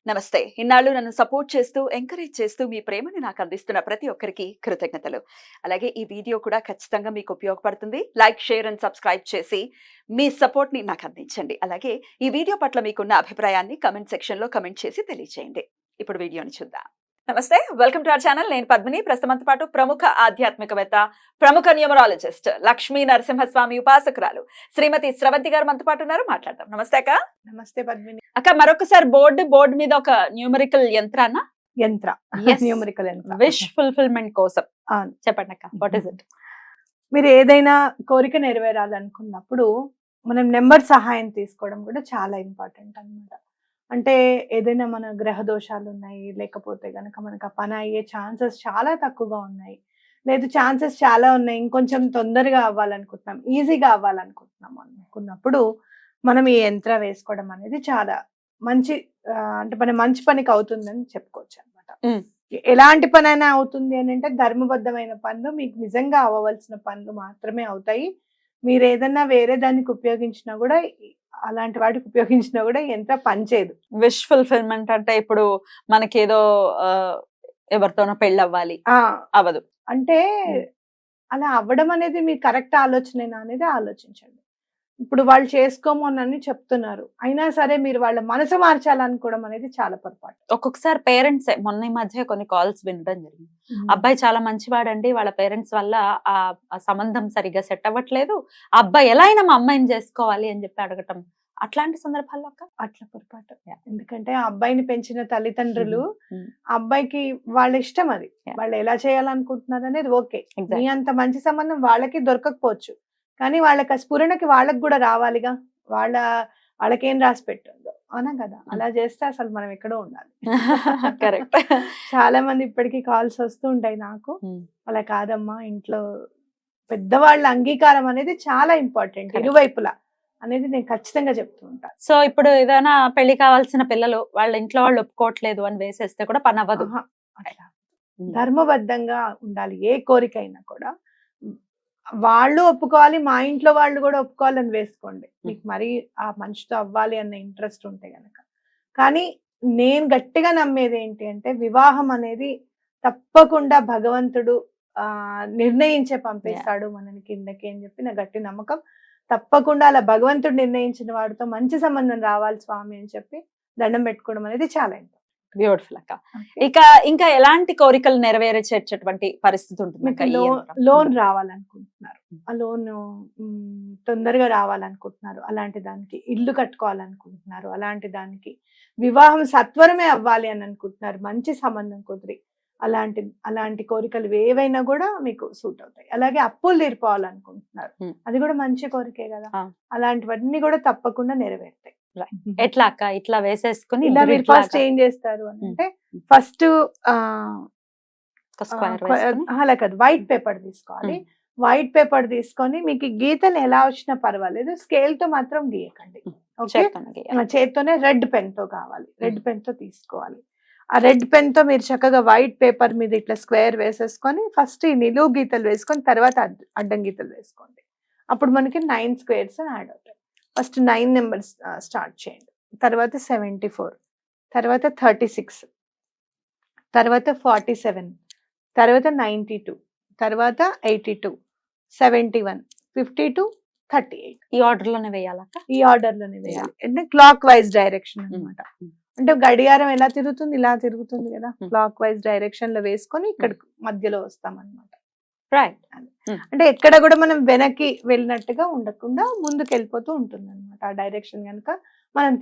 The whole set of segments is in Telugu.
నమస్తే. ఇన్నాళ్ళు నన్ను సపోర్ట్ చేస్తూ, ఎంకరేజ్ చేస్తూ మీ ప్రేమని నాకు అందిస్తున్న ప్రతి ఒక్కరికి కృతజ్ఞతలు. అలాగే ఈ వీడియో కూడా ఖచ్చితంగా మీకు ఉపయోగపడుతుంది. లైక్, షేర్ అండ్ సబ్స్క్రైబ్ చేసి మీ సపోర్ట్‌ని నాకు అందించండి. అలాగే ఈ వీడియో పట్ల మీకున్న అభిప్రాయాన్ని కామెంట్ సెక్షన్‌లో కామెంట్ చేసి తెలియజేయండి. ఇప్పుడు వీడియోని చూద్దాం. నమస్తే. Welcome to our channel. నేను పద్మిని. ప్రస్తుతంతో పాటు ప్రముఖ ఆధ్యాత్మికవేత్త, ప్రముఖ న్యూమరాలజిస్ట్, లక్ష్మీ నరసింహస్వామి ఉపాసకురాలు శ్రీమతి స్రవంతి గారు మనతో పాటు ఉన్నారు. మాట్లాడదాం. నమస్తే అక్క. నమస్తే పద్మిని. అక్క, మరొకసారి బోర్డు మీద ఒక న్యూమరికల్ యంత్రాన్న న్యూమరికల్ యంత్ర విష్ ఫుల్ఫిల్మెంట్ కోసం అవును. చెప్పండి అక్క. What is it? మీరు ఏదైనా కోరిక నెరవేరాలనుకున్నప్పుడు మనం నెంబర్ సహాయం తీసుకోవడం కూడా చాలా ఇంపార్టెంట్ అన్నమాట. అంటే ఏదైనా మన గ్రహ దోషాలు ఉన్నాయి, లేకపోతే గనక మనకు ఆ పని అయ్యే ఛాన్సెస్ చాలా తక్కువగా ఉన్నాయి, లేదు ఛాన్సెస్ చాలా ఉన్నాయి, ఇంకొంచెం తొందరగా అవ్వాలనుకుంటున్నాం, ఈజీగా అవ్వాలనుకుంటున్నాం అనుకున్నప్పుడు మనం ఈ యంత్ర వేసుకోవడం అనేది చాలా మంచి అంటే మన మంచి పనికి అవుతుందని చెప్పుకోవచ్చు అనమాట. ఎలాంటి పనైనా అవుతుంది అని అంటే ధర్మబద్ధమైన పనులు, మీకు నిజంగా అవ్వవలసిన పనులు మాత్రమే అవుతాయి. మీరు ఏదన్నా వేరే దానికి ఉపయోగించినా కూడా, అలాంటి వాటికి ఉపయోగించినా కూడా ఎంత పనిచేయదు. విష్ ఫుల్ఫిల్మెంట్ అంటే ఇప్పుడు మనకేదో ఎవరితోనో పెళ్ళి అవ్వాలి, అవ్వదు అంటే అలా అవ్వడం అనేది మీ కరెక్ట్ ఆలోచనేనా అనేది ఆలోచించండి. ఇప్పుడు వాళ్ళు చేసుకోమోనని చెప్తున్నారు, అయినా సరే మీరు వాళ్ళ మనసు మార్చాలనుకోవడం అనేది చాలా పొరపాటు. ఒక్కొక్కసారి పేరెంట్స్, మొన్న ఈ మధ్య కొన్ని కాల్స్ వినడం జరిగింది. అబ్బాయి చాలా మంచివాడండి, వాళ్ళ పేరెంట్స్ వల్ల ఆ సంబంధం సరిగ్గా సెట్ అవ్వట్లేదు, ఆ అబ్బాయి ఎలా అయినా మా అమ్మాయిని చేసుకోవాలి అని చెప్పి అడగటం, అట్లాంటి సందర్భాల్లో అక్క అట్లా పొరపాటు. ఎందుకంటే ఆ అబ్బాయిని పెంచిన తల్లిదండ్రులు ఆ అబ్బాయికి వాళ్ళ ఇష్టం, అది వాళ్ళు ఎలా చేయాలనుకుంటున్నారు అనేది ఓకే. మీ అంత మంచి సంబంధం వాళ్ళకి దొరకకపోవచ్చు, కానీ వాళ్ళకి ఆ స్ఫురణకి వాళ్ళకి కూడా రావాలిగా. వాళ్ళకేం రాసి పెట్టిందో అవునా కదా, అలా చేస్తే అసలు మనం ఎక్కడో ఉండాలి. కరెక్ట్. చాలా మంది ఇప్పటికీ కాల్స్ వస్తూ ఉంటాయి నాకు, అలా కాదమ్మా, ఇంట్లో పెద్దవాళ్ళ అంగీకారం అనేది చాలా ఇంపార్టెంట్ ఇరువైపులా అనేది నేను ఖచ్చితంగా చెప్తూ ఉంటాను. సో ఇప్పుడు ఏదైనా పెళ్లి కావాల్సిన పిల్లలు వాళ్ళ ఇంట్లో వాళ్ళు ఒప్పుకోవట్లేదు అని వేసేస్తే కూడా పని అవ్వదు. అట్లా ధర్మబద్ధంగా ఉండాలి ఏ కోరికైనా కూడా. వాళ్ళు ఒప్పుకోవాలి, మా ఇంట్లో వాళ్ళు కూడా ఒప్పుకోవాలని వేసుకోండి, మీకు మరి ఆ మనిషితో అవ్వాలి అన్న ఇంట్రెస్ట్ ఉంటే గనక. కానీ నేను గట్టిగా నమ్మేది ఏంటి అంటే, వివాహం అనేది తప్పకుండా భగవంతుడు నిర్ణయించే పంపిస్తాడు మనని కిందకి అని చెప్పి నా గట్టి నమ్మకం. తప్పకుండా అలా భగవంతుడు నిర్ణయించిన వాడితో మంచి సంబంధం రావాలి స్వామి అని చెప్పి దండం పెట్టుకోవడం అనేది చాలా ఇంపార్టెంట్. బ్యూటిఫుల్ అక్క. ఇంకా ఎలాంటి కోరికలు నెరవేర్చేటటువంటి పరిస్థితి ఉంటుంది? లోన్ రావాలనుకుంటున్నారు, ఆ లోన్ తొందరగా రావాలనుకుంటున్నారు, అలాంటి దానికి ఇల్లు కట్టుకోవాలనుకుంటున్నారు, అలాంటి దానికి వివాహం సత్వరమే అవ్వాలి అని అనుకుంటున్నారు, మంచి సంబంధం కుదిరి, అలాంటి కోరికలు ఏవైనా కూడా మీకు సూట్ అవుతాయి. అలాగే అప్పులు తీరిపోవాలనుకుంటున్నారు, అది కూడా మంచి కోరికే కదా, అలాంటివన్నీ కూడా తప్పకుండా నెరవేరుతాయి. ఎట్లా అక్క? ఇట్లా వేసేసుకుని ఇలా మీరు ఫస్ట్ ఏం చేస్తారు అని అంటే, ఫస్ట్ అలా కాదు, వైట్ పేపర్ తీసుకోవాలి. వైట్ పేపర్ తీసుకొని మీకు గీతలు ఎలా వచ్చినా పర్వాలేదు, స్కేల్ తో మాత్రం గీయకండి. చేత్తోనే రెడ్ పెన్ తో కావాలి, రెడ్ పెన్ తో తీసుకోవాలి. ఆ రెడ్ పెన్ తో మీరు చక్కగా వైట్ పేపర్ మీద ఇట్లా స్క్వేర్ వేసేసుకొని ఫస్ట్ ఈ నిలువు గీతలు వేసుకొని తర్వాత అడ్డం గీతలు వేసుకోండి. అప్పుడు మనకి 9 స్క్వేర్స్ యాడ్ అవుతాయి. ఫస్ట్ 9 నెంబర్స్ స్టార్ట్ చేయండి, తర్వాత 74, తర్వాత 36, తర్వాత 47, తర్వాత 92, తర్వాత 82, 71, 52, 38. ఈ ఆర్డర్ లోనే వేయాలక్క? ఈ ఆర్డర్ లోనే వేయాలి. అంటే క్లాక్ వైజ్ డైరెక్షన్ అన్నమాట. అంటే గడియారం ఎలా తిరుగుతుంది, ఇలా తిరుగుతుంది కదా, క్లాక్ వైజ్ డైరెక్షన్ లో వేసుకొని ఇక్కడ మధ్యలో వస్తాం అన్నమాట. రైట్. అంటే ఎక్కడ కూడా మనం వెనక్కి వెళ్ళినట్టుగా ఉండకుండా ముందుకు వెళ్ళిపోతూ ఉంటుంది అనమాట ఆ డైరెక్షన్ కనుక మనం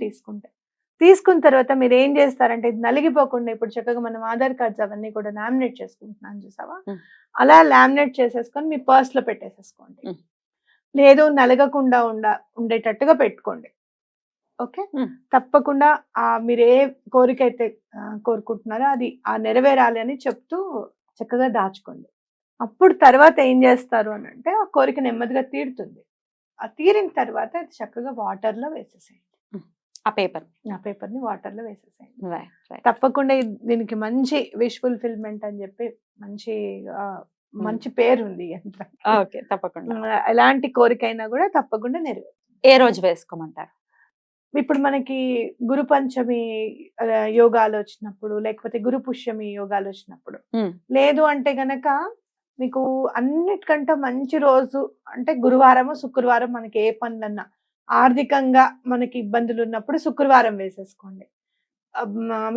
తీసుకున్న తర్వాత మీరు ఏం చేస్తారంటే, ఇది నలిగిపోకుండా ఇప్పుడు చక్కగా మనం ఆధార్ కార్డ్స్ అవన్నీ కూడా లామినేట్ చేసుకుంటున్నాం చూసావా, అలా లామినేట్ చేసేసుకొని మీ పర్స్ లో పెట్టేసేసుకోండి. లేదు నలగకుండా ఉండేటట్టుగా పెట్టుకోండి. ఓకే, తప్పకుండా మీరు ఏ కోరిక అయితే కోరుకుంటున్నారో అది నెరవేరాలి అని చెప్తూ చక్కగా దాచుకోండి. అప్పుడు తర్వాత ఏం చేస్తారు అని అంటే, ఆ కోరిక నెమ్మదిగా తీరుతుంది. ఆ తీరిన తర్వాత అది చక్కగా వాటర్ లో వేసేసేయండి. ఆ పేపర్ ని వాటర్ లో వేసేసేయండి. తప్పకుండా దీనికి మంచి విష్ ఫుల్ఫిల్మెంట్ అని చెప్పి మంచి పేరు ఉంది. తప్పకుండా ఎలాంటి కోరికైనా కూడా తప్పకుండా నెరవేరుతుంది. ఏ రోజు వేసుకోమంటారు? ఇప్పుడు మనకి గురు పంచమి యోగాలు వచ్చినప్పుడు, లేకపోతే గురు పుష్యమి యోగాలు వచ్చినప్పుడు, ఉమ్, లేదు అంటే గనక మీకు అన్నిటికంటే మంచి రోజు అంటే గురువారము శుక్రవారం. మనకి ఏ పనులన్నా ఆర్థికంగా మనకి ఇబ్బందులు ఉన్నప్పుడు శుక్రవారం వేసేసుకోండి.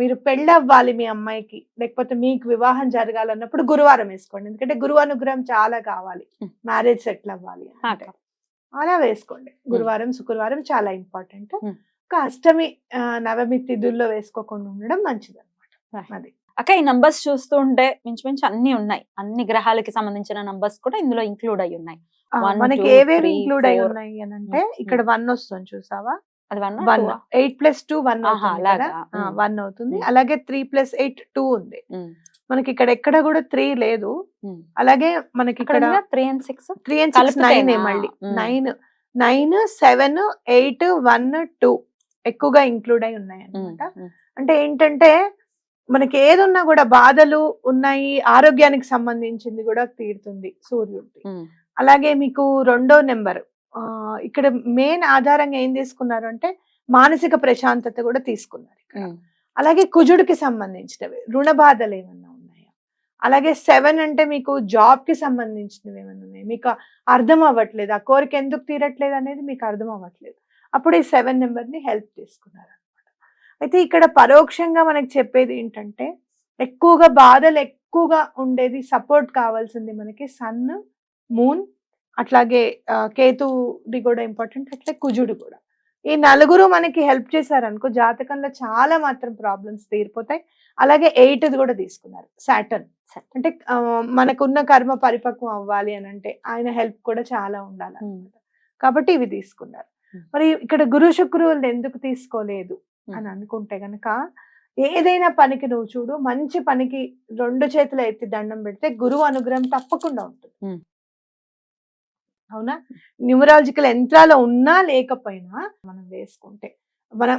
మీరు పెళ్ళి అవ్వాలి మీ అమ్మాయికి, లేకపోతే మీకు వివాహం జరగాలన్నప్పుడు గురువారం వేసుకోండి. ఎందుకంటే గురువు అనుగ్రహం చాలా కావాలి ఉమ్. మ్యారేజ్ సెటిల్ అవ్వాలి అంటే. అక్క. అలా వేసుకోండి. గురువారం శుక్రవారం చాలా ఇంపార్టెంట్. ఉమ్. ఒక అష్టమి నవమి తిథుల్లో వేసుకోకుండా ఉండడం మంచిది అనమాట. అది అక్క, ఈ నంబర్స్ చూస్తూ ఉంటే మించుమించు అన్ని ఉన్నాయి, అన్ని గ్రహాలకి సంబంధించిన నంబర్స్ కూడా ఇందులో ఇంక్లూడ్ అయి ఉన్నాయి. One, మనకి 2, ఏవేవి 3, ఇంక్లూడ్ అయి 4. ఉన్నాయి అని అంటే ఇక్కడ 1 వస్తుంది చూసావా, అది 1 1 8+2 1 ఆహా, అవుతుంది కదా, అలాగా. 1 అవుతుంది. ఉమ్. అలాగే 3+8 2 ఉంది. మనకి ఇక్కడ ఎక్కడ కూడా 3 లేదు. అలాగే మనకి ఇక్కడ 3 and 6 3 and 6 9 కలిపితేనా? మళ్ళీ ఉమ్. 9 7 8 1 2 ఎక్కువగా ఇంక్లూడ్ అయి ఉన్నాయి అన్నమాట. అంటే ఏంటంటే మనకి ఏదున్నా కూడా బాధలు ఉన్నాయి, ఆరోగ్యానికి సంబంధించింది కూడా తీరుతుంది సూర్యుడిది. అలాగే మీకు రెండో నెంబర్ ఇక్కడ మెయిన్ ఆధారంగా ఏం తీసుకున్నారు అంటే మానసిక ప్రశాంతత కూడా తీసుకున్నారు ఇక్కడ. అలాగే కుజుడికి సంబంధించినవి రుణ బాధలు ఏమన్నా ఉన్నాయా, అలాగే 7 అంటే మీకు జాబ్ కి సంబంధించినవి ఏమన్నా ఉన్నాయి, మీకు అర్థం అవ్వట్లేదు, ఆ కోరిక ఎందుకు తీరట్లేదు అనేది మీకు అర్థం అవ్వట్లేదు, అప్పుడు ఈ 7 నెంబర్ ని హెల్ప్ తీసుకున్నారు అనమాట. అయితే ఇక్కడ పరోక్షంగా మనకి చెప్పేది ఏంటంటే ఎక్కువగా బాధలు ఎక్కువగా ఉండేది, సపోర్ట్ కావాల్సింది మనకి సన్, మూన్, అట్లాగే కేతుడి కూడా ఇంపార్టెంట్, అట్లే కుజుడు కూడా. ఈ నలుగురు మనకి హెల్ప్ చేశారనుకో జాతకంలో చాలా మాత్రం ప్రాబ్లమ్స్ తీరిపోతాయి. అలాగే 8 కూడా తీసుకున్నారు సాటర్న్. అంటే మనకున్న కర్మ పరిపక్వం అవ్వాలి అని అంటే ఆయన హెల్ప్ కూడా చాలా ఉండాలన్నమాట. కాబట్టి ఇవి తీసుకున్నారు. మరి ఇక్కడ గురు శుక్రువులు ఎందుకు తీసుకోలేదు అని అనుకుంటే గనక, ఏదైనా పనికి నువ్వు చూడు, మంచి పనికి 2 చేతులు ఎత్తి దండం పెడితే గురువు అనుగ్రహం తప్పకుండా ఉంటుంది. అవునా? న్యూమరాలజికల్ యంత్రాలు ఉన్నా లేకపోయినా మనం వేసుకుంటే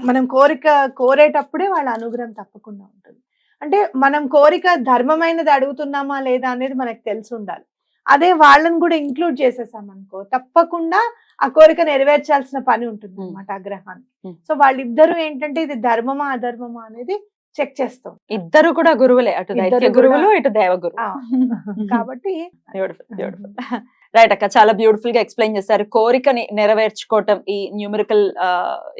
మనం కోరిక కోరేటప్పుడే వాళ్ళ అనుగ్రహం తప్పకుండా ఉంటుంది. అంటే మనం కోరిక ధర్మమైనది అడుగుతున్నామా లేదా అనేది మనకు తెలిసి ఉండాలి. అదే వాళ్ళని కూడా ఇంక్లూడ్ చేసేసాం అనుకో తప్పకుండా ఆ కోరిక నెరవేర్చాల్సిన పని ఉంటుంది అన్నమాట ఆ గ్రహానికి. సో వాళ్ళిద్దరూ ఏంటంటే ఇది ధర్మమా అధర్మమా అనేది చెక్ చేస్తాం. ఇద్దరు కూడా గురువులే, అటు దైత్య గురువులు ఇటు దేవ గురువు. కాబట్టి రైట్ అక్క, చాలా బ్యూటిఫుల్ గా ఎక్స్ప్లెయిన్ చేశారు. కోరికని నెరవేర్చుకోవటం ఈ న్యూమరికల్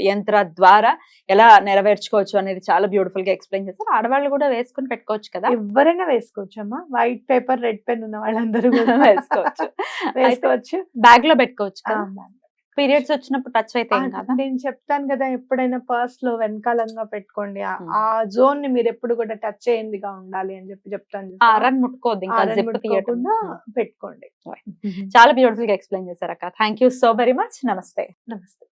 యంత్ర ద్వారా ఎలా నెరవేర్చుకోవచ్చు అనేది చాలా బ్యూటిఫుల్ గా ఎక్స్ప్లెయిన్ చేశారు. ఆడవాళ్ళు కూడా వేసుకుని పెట్టుకోవచ్చు కదా? ఎవరైనా వేసుకోవచ్చు అమ్మా, వైట్ పేపర్ రెడ్ పెన్ ఉన్న వాళ్ళందరూ వేసుకోవచ్చు. బ్యాగ్ లో పెట్టుకోవచ్చు. పీరియడ్స్ వచ్చినప్పుడు టచ్ అయితే ఏం కాదా? నేను చెప్తాను కదా, ఎప్పుడైనా పర్స్ లో వెనకాలంగా పెట్టుకోండి. ఆ జోన్ ని మీరు ఎప్పుడు కూడా టచ్ చేయండిగా ఉండాలి అని చెప్తాను. రన్ ముట్టుకోవద్దు, ఇంకా జిప్ తీయకుండా పెట్టుకోండి. చాలా బ్యూటిఫుల్ గా ఎక్స్ప్లెయిన్ చేశారు అక్క. Thank you so very much. నమస్తే. నమస్తే.